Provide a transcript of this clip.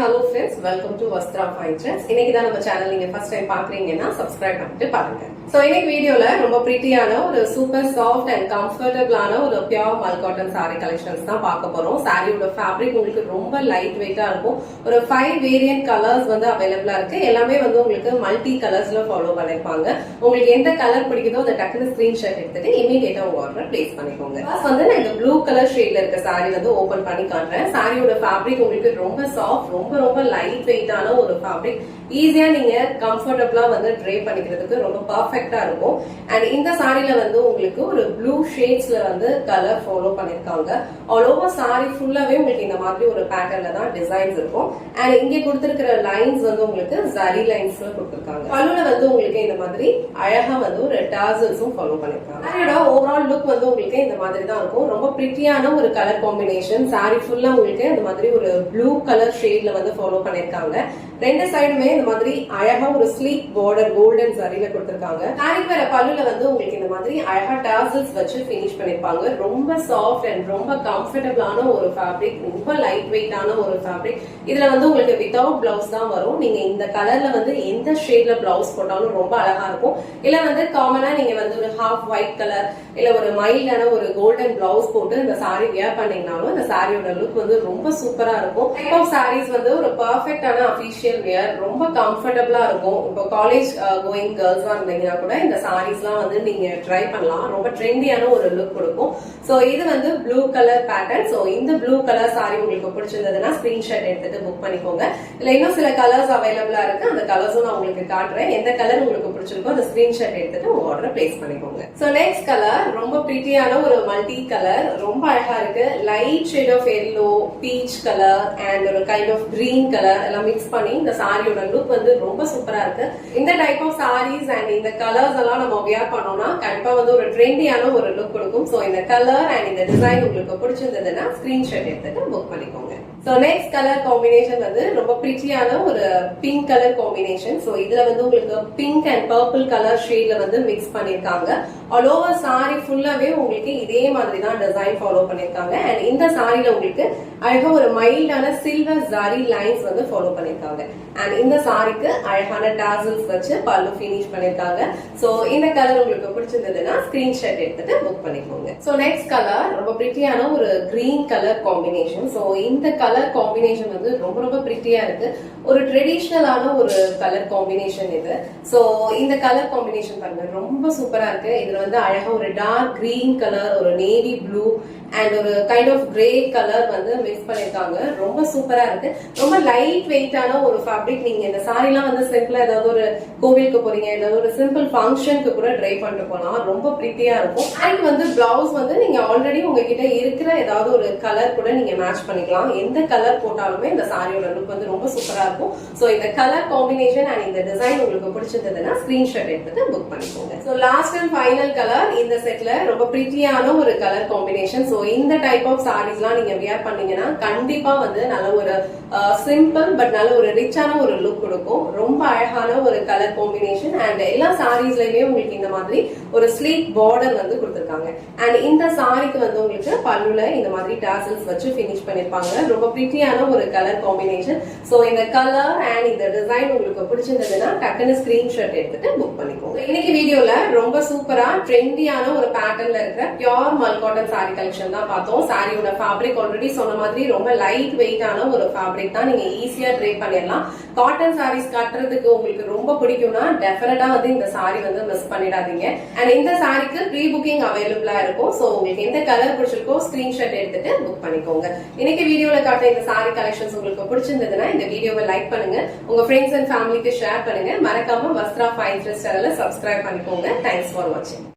hello friends, welcome to Vastra Fine Trends. இன்னைக்கு தான் நம்ம சேனல் நீங்க ஃபர்ஸ்ட் டைம் பாக்குறீங்கன்னா சப்ஸ்கிரைப் பண்ணிட்டு பாருங்க. சோ இன்னைக்கு வீடியோல ரொம்ப பிரிட்டியான ஒரு சூப்பர் சாஃப்ட் அண்ட் கம்ஃபர்டபிளான ஒரு பியூர் மல் காட்டன் saree கலெக்ஷன்ஸ் தான் பார்க்க போறோம். சாரியோட ஃபேப்ரிக் உங்களுக்கு ரொம்ப லைட் வெயிட்டா இருக்கும். ஒரு 5 வேரியன்ட் கலர்ஸ் வந்து அவைலபிளா இருக்கு. எல்லாமே வந்து உங்களுக்கு மல்டி கலர்ஸ்ல ஃபாலோ பண்ணிருப்பாங்க. உங்களுக்கு எந்த கலர் பிடிக்குதோ அந்த டக்குனு ஸ்கிரீன்ஷாட் எடுத்துட்டு இமிடியேட்டா உங்க ஆர்டர் பிளேஸ் பண்ணிக்கோங்க. ஃபர்ஸ்ட் வந்து நான் இந்த ப்ளூ கலர் ஷேட்ல இருக்க saree வந்து ஓபன் பண்ணி காட்டுறேன். சாரியோட ஃபேப்ரிக் உங்களுக்கு ரொம்ப சாஃப்ட், ரொம்ப லைட் வெயிட்டான ஒரு ஃபேப்ரிக். ஈஸியா நீங்க கம்ஃபர்டபிளா வந்து ட்ரே பண்ணிக்கிறதுக்கு ரொம்ப பர்ஃபெக்ட்டா இருக்கும். அண்ட் இந்த சாரில வந்து உங்களுக்கு ஒரு ப்ளூ ஷேட்ஸ்ல வந்து கலர் ஃபாலோ பண்ணிருக்காங்க. ஆல் ஓவர் சாரி ஃபுல்லாவே உங்களுக்கு இந்த மாதிரி ஒரு பேட்டர்ன்ல தான் டிசைன்ஸ் இருக்கும். அண்ட் இங்க கொடுத்திருக்கிற லைன்ஸ் வந்து உங்களுக்கு ஜரி லைன்ஸ்ல கொடுத்திருக்காங்க. பல்லுல வந்து உங்களுக்கு இந்த மாதிரி அழகா வந்து ஒரு டாசல்ஸும் ஃபாலோ பண்ணிருக்காங்க. சாரியோட ஓவரால் லுக் வந்து உங்களுக்கு இந்த மாதிரி தான் இருக்கும். ரொம்ப பிரிட்டியான ஒரு கலர் காம்பினேஷன். சாரி ஃபுல்லா உங்களுக்கு இந்த மாதிரி ஒரு ப்ளூ கலர் ஷேட்ல வந்து ஃபாலோ பண்ணிருக்காங்க. ரெண்டு சைடுமே இந்த மாதிரி அழகா ஒரு ஸ்லீக் பார்டர் கோல்டன் சரியில கொடுத்திருக்காங்க. சாரிக்கு வர பல்லுல வந்து உங்களுக்கு இந்த மாதிரி அழகா டாசல்ஸ் வச்சு பினிஷ் பண்ணிருப்பாங்க. ரொம்ப சாஃப்ட் அண்ட் ரொம்ப கம்ஃபர்டபிளான ஒரு ஃபேப்ரிக், ரொம்ப லைட் வெயிட்டான ஒரு ஃபேப்ரிக். இதுல வந்து உங்களுக்கு வித்தவுட் பிளவுஸ் தான் வரும். நீங்க இந்த கலர்ல வந்து எந்த ஷேட்ல பிளவுஸ் போட்டாலும் ரொம்ப அழகா இருக்கும். இல்ல வந்து காமனா நீங்க வந்து ஒரு ஹாஃப் ஒயிட் கலர் இல்ல ஒரு மைல்டான ஒரு கோல்டன் பிளவுஸ் போட்டு இந்த சாரி வியர் பண்ணீங்கனாலும் இந்த சாரியோட லுக் வந்து ரொம்ப சூப்பரா இருக்கும். டைப் ஆஃப் சாரீஸ் வந்து ஒரு பர்ஃபெக்டான அபிஷியல் வியர், ரொம்ப கம்ஃபர்டபிளா இருக்கும். இப்போ காலேஜ் கோயிங் கேர்ள்ஸா இருந்தீங்கன்னா கூட இந்த சாரீஸ் எல்லாம் வந்து நீங்க ட்ரை பண்ணலாம். ரொம்ப ட்ரெண்டியான ஒரு லுக் கொடுக்கும். சோ இது வந்து ப்ளூ கலர் பேட்டர்ன். சோ இந்த ப்ளூ கலர் சாரி உங்களுக்கு பிடிச்சிருந்ததுன்னா ஸ்கிரீன்ஷாட் எடுத்துட்டு புக் பண்ணிக்கோங்க. இல்ல இன்னும் சில கலர்ஸ் அவைலபிளா இருக்கு. அந்த கலர்ஸும் நான் உங்களுக்கு காட்டுறேன். எந்த கலர் உங்களுக்கு பிடிச்சிருக்கோ அந்த ஸ்கிரீன்ஷாட் எடுத்துட்டு உங்க ஆர்டர் பிளேஸ் பண்ணிக்கோங்க. சோ நெக்ஸ்ட் கலர் ரொம்ப பிரிட்டியான ஒரு மல்டி கலர், ரொம்ப அழகா இருக்கு. Light shade of yellow, peach colour and ஒரு கைண்ட் ஆஃப் கிரீன் கலர் எல்லாம் மிக்ஸ் பண்ணி இந்த சாரியோட லுக் வந்து ரொம்ப சூப்பரா இருக்கு. இந்த டைப் ஆஃப் சாரீஸ் அண்ட் இந்த கலர்ஸ் எல்லாம் நம்ம வியர் பண்ணோம்னா கண்டிப்பா வந்து ஒரு ட்ரெண்டியான ஒரு லுக் கொடுக்கும். சோ இந்த கலர் அண்ட் இந்த டிசைன் உங்களுக்கு பிடிச்சிருந்ததுன்னா ஸ்கிரீன்ஷாட் எடுத்துட்டு புக் பண்ணிக்கோங்க. சோ நெக்ஸ்ட் கலர் காம்பினேஷன் வந்து ரொம்ப பிரிட்டியான ஒரு பிங்க் கலர் காம்பினேஷன். சோ இதுல வந்து உங்களுக்கு பிங்க் அண்ட் பர்பிள் கலர் ஷேட்ல வந்து மிக்ஸ் பண்ணிருக்காங்க. ஆல் ஓவர் சாரி ஃபுல்லாவே உங்களுக்கு இதே மாதிரி தான் டிசைன் ஃபாலோ பண்ணிருக்காங்க. அண்ட் இந்த சாரில உங்களுக்கு அழகா ஒரு மைல்டான சில்வர் ஜரி லைன்ஸ் வந்து ஃபாலோ பண்ணிருக்காங்க. அண்ட் இந்த சாரிக்கு அழகான டாசல்ஸ் வச்சு பல்லு பினிஷ் பண்ணிருக்காங்க. சோ இந்த கலர் உங்களுக்கு பிடிச்சிருந்ததுன்னா ஸ்கிரீன்ஷாட் எடுத்துட்டு புக் பண்ணிக்கோங்க. சோ நெக்ஸ்ட் கலர் ரொம்ப பிரிட்டியான ஒரு கிரீன் கலர் காம்பினேஷன். சோ இந்த கலர் காம்பினேஷன் வந்து ரொம்ப பிரிட்டியா இருக்கு. ஒரு ட்ரெடிஷனலான ஒரு கலர் காம்பினேஷன் இது. சோ இந்த கலர் காம்பினேஷன் பாருங்க ரொம்ப சூப்பரா இருக்கு. இதுல வந்து அழகா ஒரு டார்க் கிரீன் கலர், ஒரு நேவி ப்ளூ அண்ட் ஒரு கைண்ட் ஆஃப் கிரே கலர் வந்து மிக்ஸ் பண்ணிருக்காங்க. ரொம்ப சூப்பரா இருக்கு. ரொம்ப லைட் வெயிட்டான ஒரு ஃபேப்ரிக். நீங்க இந்த சாரி எல்லாம் வந்து சிம்பிளா ஏதாவது ஒரு கோவிலுக்கு போறீங்க, ஏதாவது ஒரு சிம்பிள் ஃபங்க்ஷனுக்கு கூட ட்ரை பண்ணிட்டு போலாம். ரொம்ப பிரிட்டியா இருக்கும். அண்ட் வந்து பிளவுஸ் வந்து நீங்க ஆல்ரெடி உங்ககிட்ட இருக்கிற ஏதாவது ஒரு கலர் கூட நீங்க மேட்ச் பண்ணிக்கலாம். எந்த கலர் போட்டாலுமே இந்த சாரியோட லுக் வந்து ரொம்ப சூப்பரா இருக்கும். சோ இந்த கலர் காம்பினேஷன் அண்ட் இந்த டிசைன் உங்களுக்கு பிடிச்சிருந்ததுன்னா ஸ்கிரீன்ஷாட் எடுத்துட்டு புக் பண்ணிக்கோங்க. So last and final colour இந்த செட்ல ரொம்ப பிரிட்டியான ஒரு கலர் காம்பினேஷன். சோ இந்த டைப் ஆஃப் சாரீஸ் எல்லாம் நீங்க வியர் பண்ணீங்கன்னா கண்டிப்பா வந்து நல்ல ஒரு சிம்பிள் பட் நல்ல ஒரு ரிச்சான ஒரு லுக் கொடுக்கும். ரொம்ப அழகான ஒரு கலர் காம்பினேஷன். அண்ட் எல்லா சாரீஸ்லயுமே உங்களுக்கு இந்த மாதிரி ஒரு ஸ்லீக் பார்டர் வந்து கொடுத்திருக்காங்க. அண்ட் இந்த சாரிக்கு வந்து உங்களுக்கு பல்லுல இந்த மாதிரி டாசல்ஸ் வச்சு பினிஷ் பண்ணிருப்பாங்க. ரொம்ப பிரிட்டியான ஒரு கலர் காம்பினேஷன். சோ இந்த கலர் அண்ட் இந்த டிசைன் உங்களுக்கு பிடிச்சிருந்ததுன்னா டக்குனு ஸ்கிரீன்ஷாட் எடுத்துட்டு புக் பண்ணிக்கோங்க. இன்னைக்கு வீடியோல ரொம்ப சூப்பரா ட்ரெண்டியான ஒரு பேட்டர்ன்ல இருக்கிற பியூர் மல் காட்டன் சாரி கலெக்ஷன் தான் பார்த்தோம். சாரியோட ஃபேப்ரிக் ஆல்ரெடி சொன்ன மாதிரி ரொம்ப லைட் வெயிட்டான ஒரு ஃபேப்ரிக் தான். நீங்க ஈஸியா ட்ரை பண்ணிடலாம். காட்டன் சாரீஸ் கட்டுறதுக்கு உங்களுக்கு ரொம்ப பிடிக்கும்னா டெஃபினட்டா வந்து இந்த சாரி வந்து மிஸ் பண்ணிடாதீங்க. அண்ட் இந்த சாரிக்கு ப்ரீ புக்கிங் அவைலபிளா இருக்கும். சோ உங்களுக்கு எந்த கலர் பிடிச்சிருக்கோ ஸ்கிரீன்ஷாட் எடுத்துட்டு புக் பண்ணிக்கோங்க. இன்னைக்கு வீடியோல காட்ட இந்த சாரி கலெக்ஷன்ஸ் உங்களுக்கு பிடிச்சிருந்ததுன்னா இந்த வீடியோவை லைக் பண்ணுங்க, உங்க ஃப்ரெண்ட்ஸ் அண்ட் ஃபேமிலிக்கு ஷேர் பண்ணுங்க. மறக்காம வஸ்த்ரா ஃபைன் ட்ரெஸ் சேனலை சப்ஸ்கிரைப் பண்ணிக்கோங்க. தேங்க்ஸ் ஃபார் வாட்சிங்.